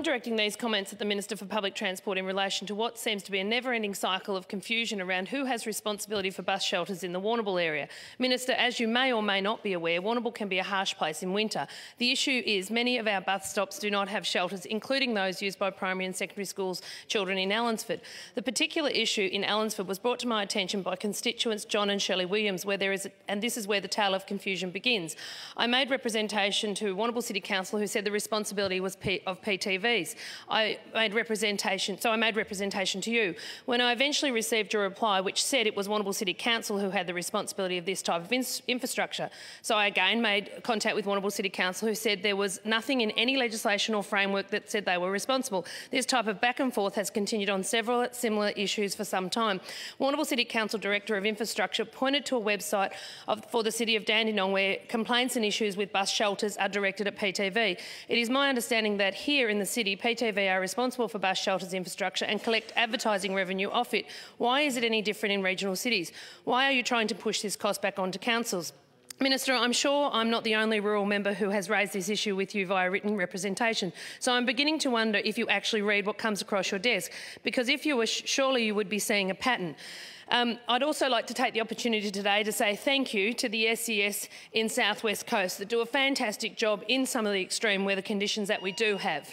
directing these comments at the Minister for Public Transport in relation to what seems to be a never-ending cycle of confusion around who has responsibility for bus shelters in the Warrnambool area. Minister, as you may or may not be aware, Warrnambool can be a harsh place in winter. The issue is many of our bus stops do not have shelters, including those used by primary and secondary schools children in Allensford. The particular issue in Allensford was brought to my attention by constituents John and Shelley Williams, and this is where the tale of confusion begins. I made representation to Warrnambool City Council, who said the responsibility was of PTVs. I made representation to you. When I eventually received a reply which said it was Warrnambool City Council who had the responsibility of this type of infrastructure, so I again made contact with Warrnambool City Council, who said there was nothing in any legislation or framework that said they were responsible. This type of back and forth has continued on several similar issues for some time. Warrnambool City Council Director of Infrastructure pointed to a website for the City of Dandenong where complaints and issues with bus shelters are directed at PTV. It is my understanding that here in the city, PTV are responsible for bus shelters infrastructure and collect advertising revenue off it. Why is it any different in regional cities? Why are you trying to push this cost back onto councils? Minister, I'm sure I'm not the only rural member who has raised this issue with you via written representation, so I'm beginning to wonder if you actually read what comes across your desk, because if you were, surely you would be seeing a pattern. I'd also like to take the opportunity today to say thank you to the SES in South West Coast that do a fantastic job in some of the extreme weather conditions that we do have.